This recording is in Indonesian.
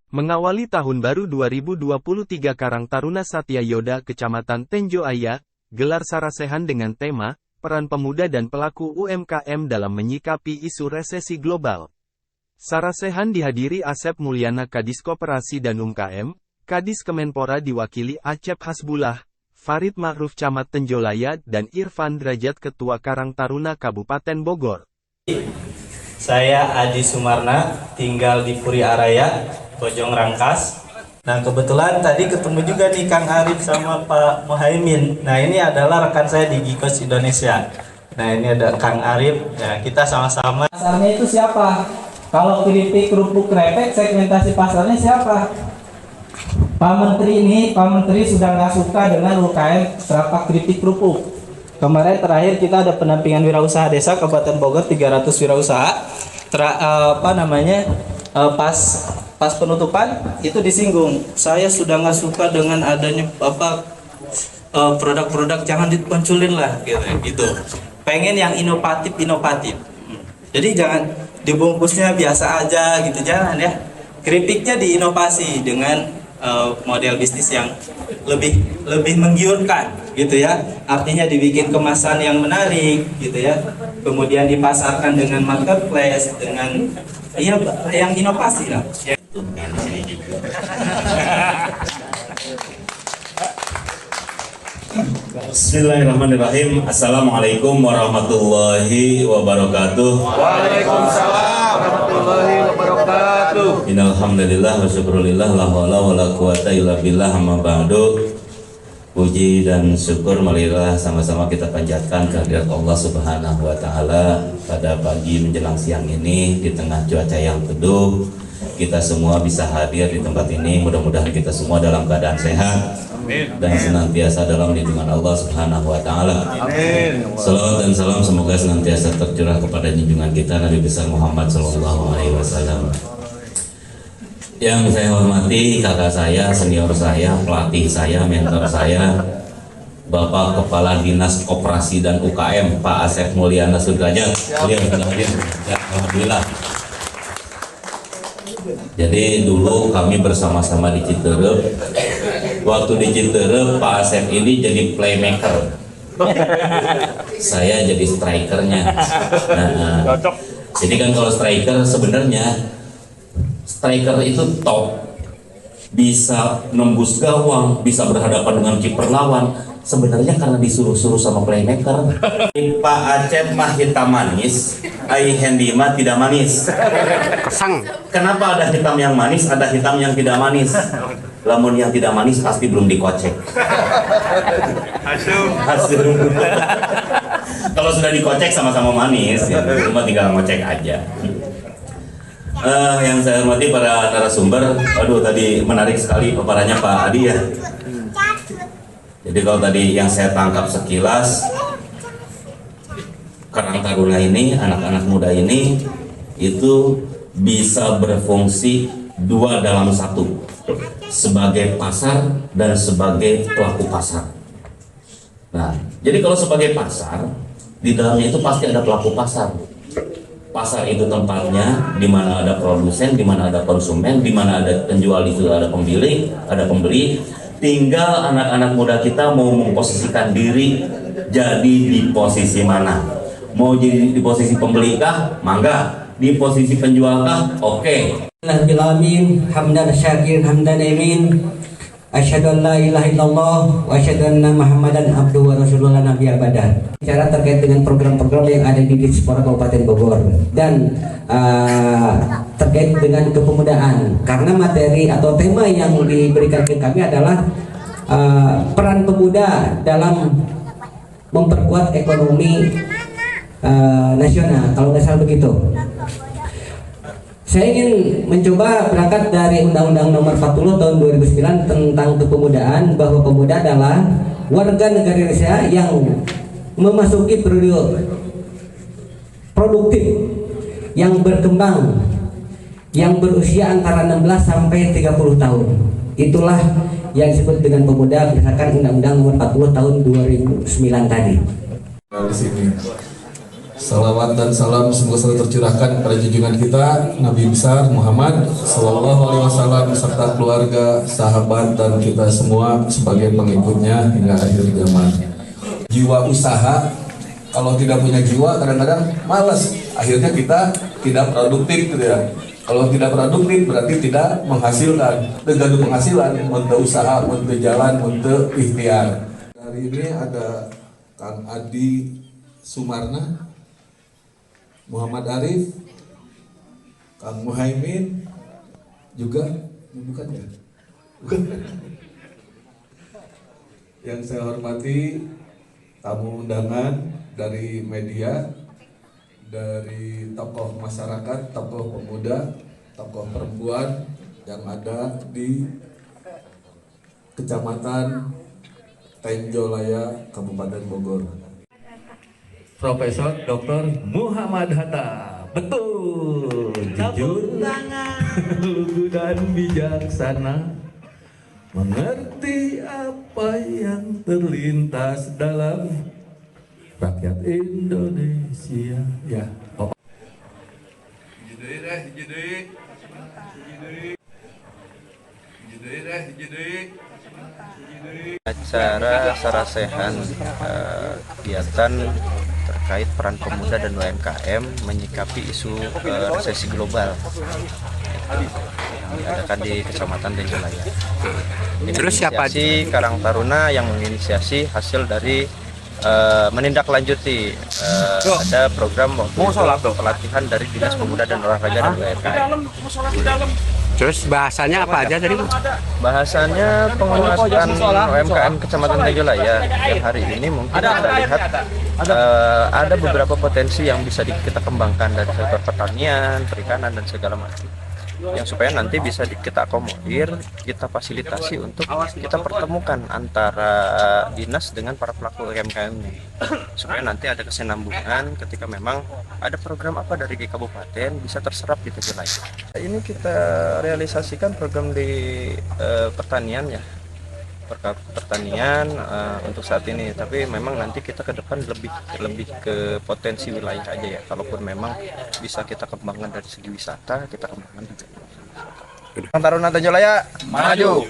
Mengawali tahun baru 2023 Karang Taruna Satya Yoda Kecamatan Tenjo Aya, gelar sarasehan dengan tema, Peran Pemuda dan Pelaku UMKM dalam Menyikapi Isu Resesi Global. Sarasehan dihadiri Asep Mulyana Kadis Koperasi dan UMKM, Kadis Kemenpora diwakili Acep Hasbullah, Farid Ma'ruf Camat Tenjolaya dan Irfan Derajat Ketua Karang Taruna Kabupaten Bogor. Saya Adi Sumarna, tinggal di Puri Araya, Bojong Rangkas. Nah kebetulan tadi ketemu juga nih Kang Arif sama Pak Muhaimin. Nah ini adalah rekan saya di Gikos Indonesia. Nah ini ada Kang Arif. Nah kita sama-sama. Pasarnya itu siapa? Kalau keripik, kerupuk, krepek, segmentasi pasarnya siapa? Pak Menteri sudah nggak suka dengan UKM serapak keripik kerupuk. Kemarin terakhir kita ada pendampingan wirausaha desa Kabupaten Bogor 300 wirausaha. Pas penutupan itu disinggung. Saya sudah nggak suka dengan adanya produk-produk, jangan dimunculin lah gitu. Pengen yang inovatif. Jadi jangan dibungkusnya biasa aja gitu, jangan ya. Keripiknya diinovasi dengan model bisnis yang lebih menggiurkan gitu ya. Artinya dibikin kemasan yang menarik gitu ya. Kemudian dipasarkan dengan marketplace, dengan yang inovasi lah. Bismillahirrahmanirrahim. Assalamualaikum warahmatullahi wabarakatuh. Waalaikumsalam warahmatullahi wabarakatuh. Innalhamdulillah wa syukurillah la haula wala quwata illa billah amma ba'du. Puji dan syukur marilah sama-sama kita panjatkan kehadirat Allah Subhanahu wa taala pada pagi menjelang siang ini di tengah cuaca yang teduh. Kita semua bisa hadir di tempat ini, mudah-mudahan kita semua dalam keadaan sehat dan senantiasa dalam lindungan Allah Subhanahu wa taala. Amin. Salawat dan salam semoga senantiasa tercurah kepada junjungan kita Nabi besar Muhammad sallallahu alaihi wasallam. Yang saya hormati kakak saya, senior saya, pelatih saya, mentor saya, Bapak Kepala Dinas Koperasi dan UKM Pak Asep Mulyana Sudrajat. Beliau sudah hadir. Ya, alhamdulillah. Jadi dulu kami bersama-sama di Citerep. Waktu di Citerep Pak Asep ini jadi playmaker. Saya jadi strikernya. Nah, jadi kan kalau striker sebenarnya striker itu top, bisa nembus gawang, bisa berhadapan dengan kiper lawan. Sebenarnya karena disuruh-suruh sama playmaker. Pak Acep mah hitam manis, ai Hendy mah tidak manis. Sang. Kenapa ada hitam yang manis, ada hitam yang tidak manis? Lamun yang tidak manis pasti belum dikocek. Hasil. Kalau sudah dikocek sama-sama manis, ya, cuma tinggal ngocek aja. Yang saya hormati para narasumber, aduh tadi menarik sekali paparannya Pak Adi ya. Jadi kalau tadi yang saya tangkap sekilas, Karang Taruna ini, anak-anak muda ini itu bisa berfungsi dua dalam satu, sebagai pasar dan sebagai pelaku pasar. Nah, jadi kalau sebagai pasar, di dalamnya itu pasti ada pelaku pasar. Pasar itu tempatnya di mana ada produsen, di mana ada konsumen, di mana ada penjual, itu ada pembeli, ada pembeli. Tinggal anak-anak muda kita mau memposisikan diri jadi di posisi mana. Mau jadi di posisi pembeli kah? Mangga. Di posisi penjual kah? Oke. Alhamdulillah, hamdan syakirin hamdan amin. Asyhadu an la ilaha illallah wa asyhadu anna Muhammadan abduhu wa rasulullah nabi abadah. Bicara terkait dengan program-program yang ada di Dispora Kabupaten Bogor dan terkait dengan kepemudaan, karena materi atau tema yang diberikan ke kami adalah peran pemuda dalam memperkuat ekonomi nasional, kalau nggak salah begitu. Saya ingin mencoba berangkat dari Undang-Undang Nomor 40 Tahun 2009 tentang kepemudaan, bahwa pemuda adalah warga negara Indonesia yang memasuki periode produktif, yang berkembang, yang berusia antara 16 sampai 30 tahun. Itulah yang disebut dengan pemuda berdasarkan Undang-Undang Nomor 40 Tahun 2009 tadi. Di sini. Salawat dan salam semoga selalu tercurahkan pada junjungan kita Nabi besar Muhammad Sallallahu Alaihi Wasallam serta keluarga, sahabat dan kita semua sebagai pengikutnya hingga akhir zaman. Jiwa usaha, kalau tidak punya jiwa kadang-kadang malas, akhirnya kita tidak produktif gitu ya. Kalau tidak produktif berarti tidak menghasilkan, tergantung penghasilan untuk usaha, untuk jalan, untuk ikhtiar. Hari ini ada Kang Adi Sumarna, Muhammad Arif, Kang Muhaimin, juga bukan ya? Yang saya hormati tamu undangan dari media, dari tokoh masyarakat, tokoh pemuda, tokoh perempuan yang ada di Kecamatan Tenjolaya, Kabupaten Bogor. Profesor Dr. Muhammad Hatta, betul, jujur, lugu dan bijaksana, mengerti apa yang terlintas dalam rakyat Indonesia. Ya. Oh. Acara Sarasehan kegiatan terkait peran pemuda dan UMKM menyikapi isu resesi global yang diadakan di Kecamatan Tenjolaya. Terus siapa Karang Taruna yang menginisiasi hasil dari menindaklanjuti ada program pelatihan dari Dinas Pemuda dan Olahraga dan UMKM. Terus bahasanya apa aja tadi? Bahasanya penguatan UMKM Kecamatan Tenjolaya yang hari ini mungkin kita lihat ada beberapa potensi yang bisa kita kembangkan dari sektor pertanian, perikanan dan segala macam. Yang supaya nanti bisa kita akomodir, kita fasilitasi untuk kita pertemukan antara dinas dengan para pelaku UMKM ini, supaya nanti ada kesinambungan ketika memang ada program apa dari kabupaten bisa terserap di Tenjolaya. Ini kita realisasikan program di pertanian ya, pertanian untuk saat ini, tapi memang nanti kita ke depan lebih ke potensi wilayah aja ya. Kalaupun memang bisa kita kembangkan dari segi wisata, kita kembangkan juga. Taruna Tenjolaya maju.